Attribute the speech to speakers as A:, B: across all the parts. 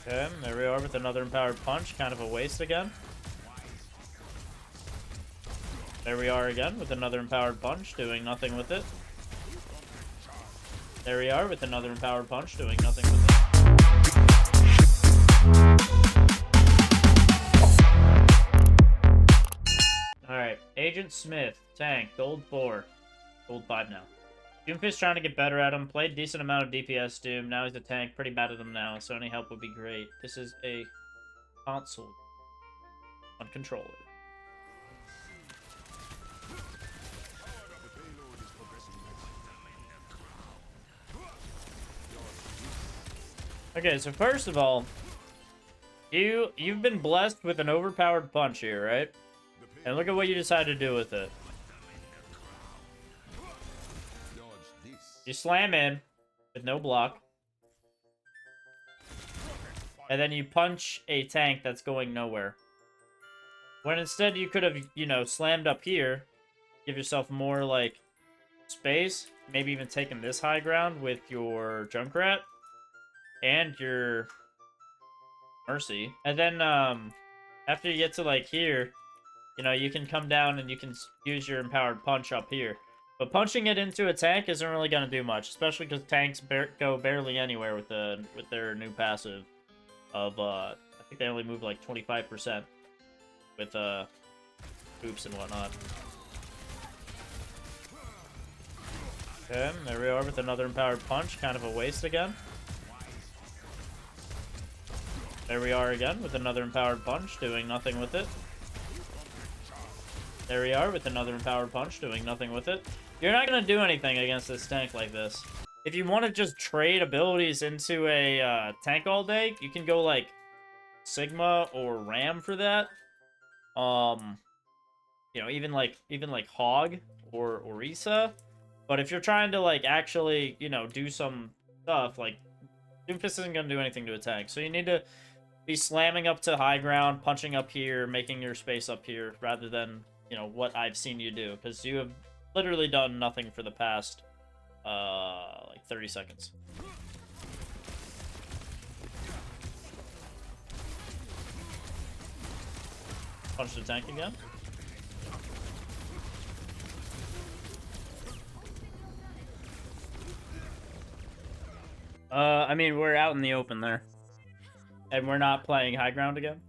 A: Okay, there we are with another empowered punch. Kind of a waste again. There we are again with another empowered punch, doing nothing with it. There we are with another empowered punch, doing nothing with it. Alright, Agent Smith, tank, gold 4. Gold 5 now. Doomfist trying to get better at him. Played decent amount of DPS Doom. Now he's a tank. Pretty bad at him now, so any help would be great. This is a console on controller. Okay, so first of all, you've been blessed with an overpowered punch here, right? And look at what you decided to do with it. You slam in with no block. And then you punch a tank that's going nowhere. When instead you could have, you know, slammed up here, give yourself more, like, space. Maybe even taken this high ground with your Junkrat and your Mercy. And then, after you get to, like, here, you know, you can come down and you can use your empowered punch up here. But punching it into a tank isn't really going to do much, especially because tanks go barely anywhere with their new passive of, I think they only move like 25% with, oops and whatnot. Okay, there we are with another empowered punch, kind of a waste again. There we are again with another empowered punch, doing nothing with it. There we are with another empowered punch, doing nothing with it. You're not going to do anything against this tank like this. If you want to just trade abilities into a tank all day, you can go like Sigma or Ram for that. You know, even like Hog or Orisa. But if you're trying to like actually, you know, do some stuff, like Doomfist isn't going to do anything to a tank. So you need to be slamming up to high ground, punching up here, making your space up here, rather than, you know, what I've seen you do. Because you have literally done nothing for the past, like 30 seconds. Punch the tank again. I mean, we're out in the open there. And we're not playing high ground again.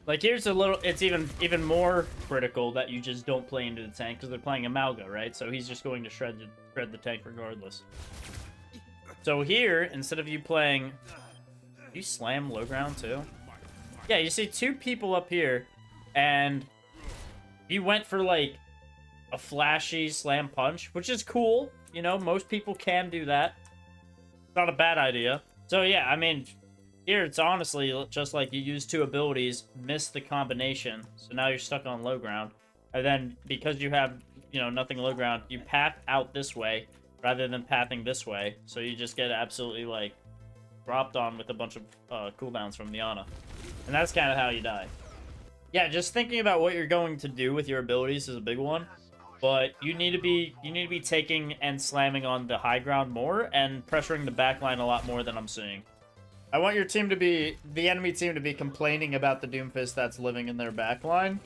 A: Like, here's a little... It's even more critical that you just don't play into the tank, because they're playing Amalga, right? So he's just going to shred the tank regardless. So here, instead of you playing... You slam low ground, too? Yeah, you see two people up here, and you went for, like, a flashy slam punch, which is cool. You know, most people can do that. It's not a bad idea. So, yeah, I mean... Here, it's honestly just like you use two abilities, miss the combination, so now you're stuck on low ground. And then, because you have, you know, nothing low ground, you path out this way, rather than pathing this way, so you just get absolutely, like, dropped on with a bunch of cooldowns from Niana. And that's kind of how you die. Yeah, just thinking about what you're going to do with your abilities is a big one, but you need to be taking and slamming on the high ground more, and pressuring the backline a lot more than I'm seeing. I want your team to be, the enemy team to be complaining about the Doomfist that's living in their backline,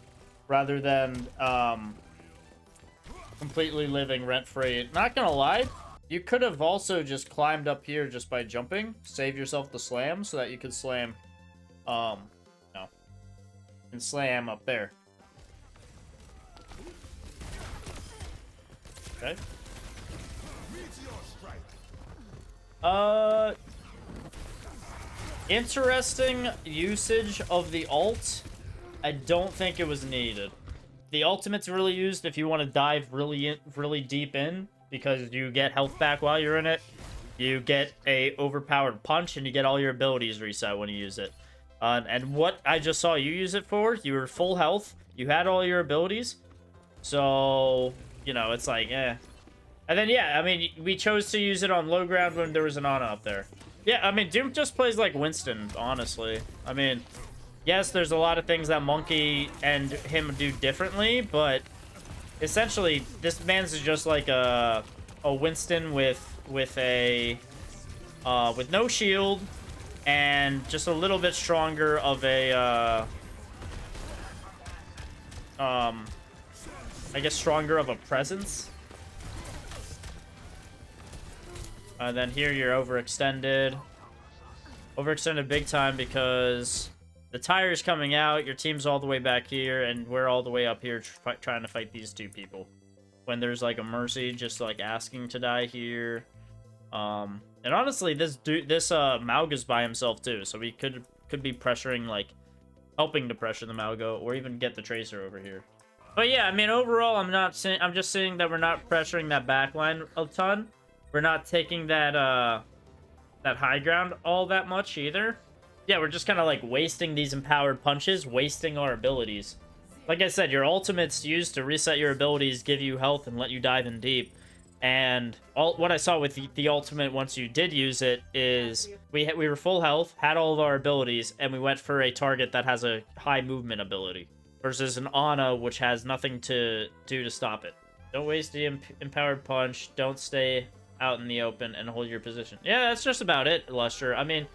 A: rather than, completely living rent-free. Not gonna lie, you could have also just climbed up here just by jumping, save yourself the slam, so that you could slam, no, and slam up there. Okay. Interesting usage of the ult. I don't think it was needed. The ultimate's really used if you want to dive really deep in, because you get health back while you're in it. You get a overpowered punch, and you get all your abilities reset when you use it. And what I just saw you use it for, you were full health, you had all your abilities, so, you know, it's like, eh. And then, yeah, I mean, we chose to use it on low ground when there was an Ana up there. Yeah, I mean, Doom just plays like Winston, honestly. I mean, yes, there's a lot of things that Monkey and him do differently, but essentially, this man's just like a Winston with no shield, and just a little bit stronger of a, I guess stronger of a presence. Then here you're overextended. Overextended big time because the tire's coming out, your team's all the way back here, and we're all the way up here trying to fight these two people. When there's like a Mercy just like asking to die here. And honestly, this Mauga's by himself too, so we could be pressuring, like, helping to pressure the Mauga, or even get the Tracer over here. But yeah, I mean, overall, I'm just saying that we're not pressuring that backline a ton. We're not taking that that high ground all that much either. Yeah, we're just kind of like wasting these empowered punches, wasting our abilities. Like I said, your ultimate's used to reset your abilities, give you health, and let you dive in deep. And what I saw with the ultimate once you did use it is we were full health, had all of our abilities, and we went for a target that has a high movement ability. Versus an Ana, which has nothing to do to stop it. Don't waste the empowered punch, don't stay out in the open, and hold your position. Yeah, that's just about it, Lester. I mean,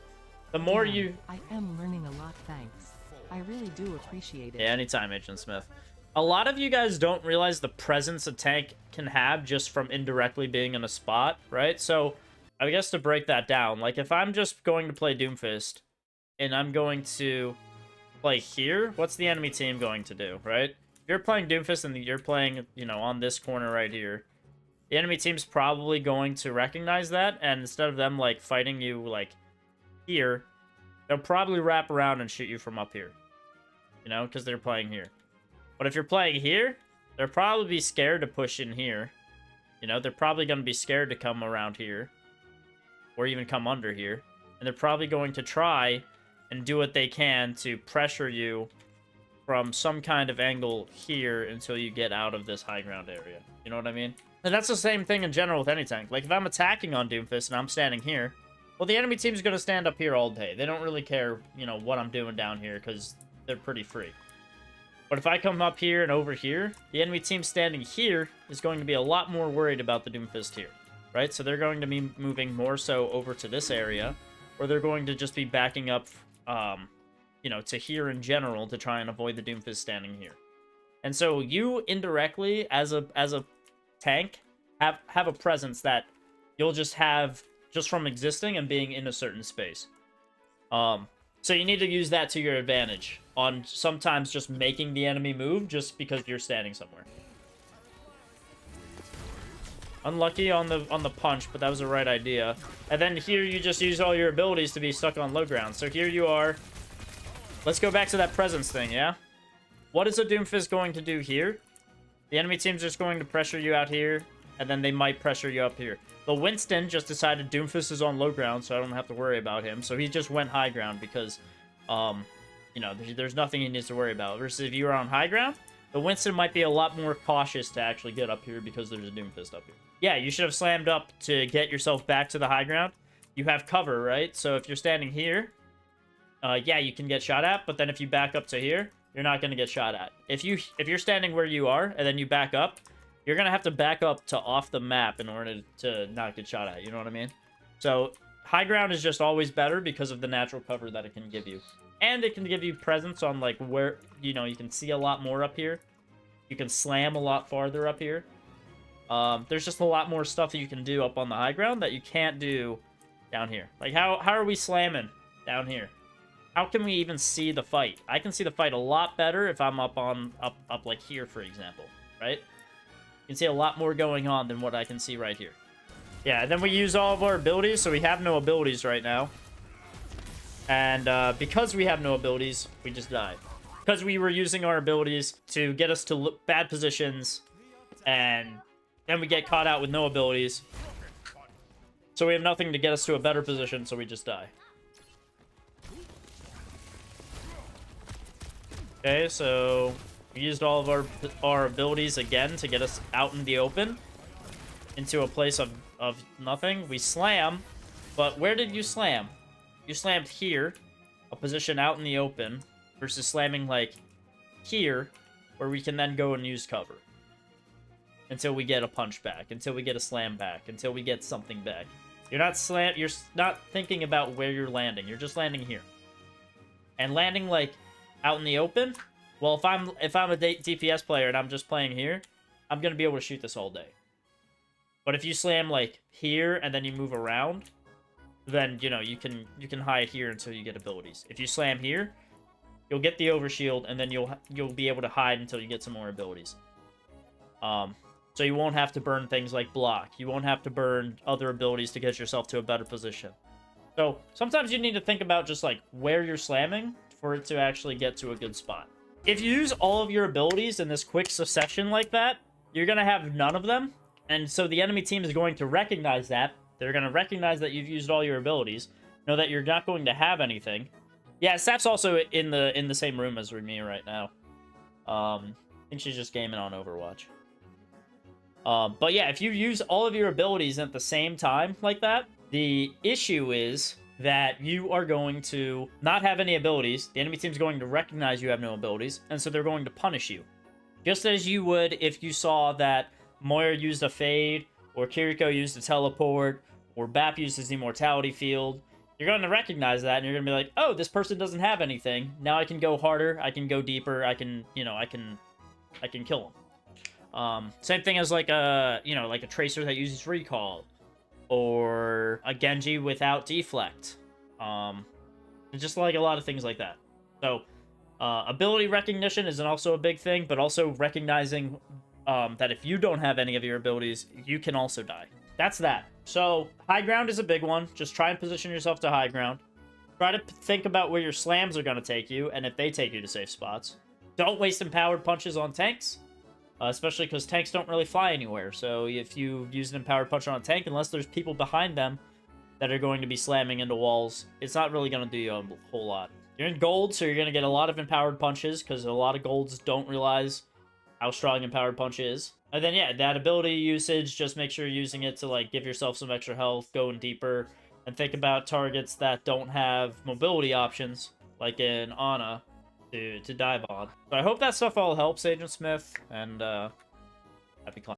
A: the more you...
B: I am learning a lot, thanks. I really do appreciate it.
A: Yeah, anytime, Agent Smith. A lot of you guys don't realize the presence a tank can have just from indirectly being in a spot, right? So, I guess to break that down, like, if I'm just going to play Doomfist, and I'm going to play here, what's the enemy team going to do, right? If you're playing Doomfist and you're playing, you know, on this corner right here, the enemy team's probably going to recognize that, and instead of them, like, fighting you, like, here, they'll probably wrap around and shoot you from up here. You know, because they're playing here. But if you're playing here, they'll probably be scared to push in here. You know, they're probably going to be scared to come around here. Or even come under here. And they're probably going to try and do what they can to pressure you from some kind of angle here until you get out of this high ground area. You know what I mean? And that's the same thing in general with any tank. Like, if I'm attacking on Doomfist and I'm standing here, well, the enemy team's going to stand up here all day. They don't really care, you know, what I'm doing down here because they're pretty free. But if I come up here and over here, the enemy team standing here is going to be a lot more worried about the Doomfist here, right? So they're going to be moving more so over to this area, or they're going to just be backing up, you know, to here in general to try and avoid the Doomfist standing here. And so you indirectly, as a tank, have a presence that you'll just have just from existing and being in a certain space. So you need to use that to your advantage on sometimes just making the enemy move just because you're standing somewhere. Unlucky on the punch, but that was the right idea. And then here you just use all your abilities to be stuck on low ground. So here you are. Let's go back to that presence thing, yeah? What is a Doomfist going to do here? The enemy team's just going to pressure you out here, and then they might pressure you up here. The Winston just decided Doomfist is on low ground, so I don't have to worry about him. So he just went high ground because, you know, there's nothing he needs to worry about. Versus if you were on high ground, the Winston might be a lot more cautious to actually get up here because there's a Doomfist up here. Yeah, you should have slammed up to get yourself back to the high ground. You have cover, right? So if you're standing here, yeah, you can get shot at, but then if you back up to here, you're not going to get shot at. If you're standing where you are and then you back up, you're going to have to back up to off the map in order to not get shot at. You know what I mean? So high ground is just always better because of the natural cover that it can give you. And it can give you presence on, like, where, you know, you can see a lot more up here. You can slam a lot farther up here. There's just a lot more stuff that you can do up on the high ground that you can't do down here. Like, how are we slamming down here? How can we even see the fight? I can see the fight a lot better if I'm up like here, for example, right? You can see a lot more going on than what I can see right here. Yeah, and then we use all of our abilities, so we have no abilities right now. And because we have no abilities, we just died. Because we were using our abilities to get us to bad positions, and then we get caught out with no abilities. So we have nothing to get us to a better position, so we just die. Okay, so we used all of our abilities again to get us out in the open into a place of nothing. We slam, but where did you slam? You slammed here, a position out in the open, versus slamming, like, here, where we can then go and use cover. Until we get a punch back, until we get a slam back, until we get something back. You're not thinking about where you're landing. You're just landing here. And landing, like, out in the open, well, if I'm a DPS player and I'm just playing here, I'm going to be able to shoot this all day. But if you slam, like, here and then you move around, then, you know, you can hide here until you get abilities. If you slam here, you'll get the overshield, and then you'll be able to hide until you get some more abilities. So you won't have to burn things like block. You won't have to burn other abilities to get yourself to a better position. So sometimes you need to think about just, like, where you're slamming for it to actually get to a good spot. If you use all of your abilities in this quick succession like that, you're going to have none of them. And so the enemy team is going to recognize that. They're going to recognize that you've used all your abilities. Know that you're not going to have anything. Yeah, Sap's also in the same room as me right now. I think she's just gaming on Overwatch. But yeah, if you use all of your abilities at the same time like that, the issue is that you are going to not have any abilities. The enemy team's going to recognize you have no abilities, and so they're going to punish you. Just as you would if you saw that Moira used a fade, or Kiriko used a teleport, or Bap used his immortality field. You're going to recognize that, and you're going to be like, oh, this person doesn't have anything. Now I can go harder, I can go deeper, I can kill them. Same thing as like a, like a Tracer that uses recall, or a Genji without deflect. And just like a lot of things like that. So, ability recognition is also a big thing, but also recognizing that if you don't have any of your abilities, you can also die. That's that. So, high ground is a big one. Just try and position yourself to high ground. Try to think about where your slams are going to take you, and if they take you to safe spots. Don't waste empowered punches on tanks, especially because tanks don't really fly anywhere. So, if you use an empowered punch on a tank, unless there's people behind them that are going to be slamming into walls, it's not really going to do you a whole lot. You're in gold, so you're going to get a lot of empowered punches, because a lot of golds don't realize how strong empowered punch is. And then, yeah, that ability usage, just make sure you're using it to, like, give yourself some extra health, going deeper, and think about targets that don't have mobility options, like in Ana, to dive on. So I hope that stuff all helps, Agent Smith, and happy climbing.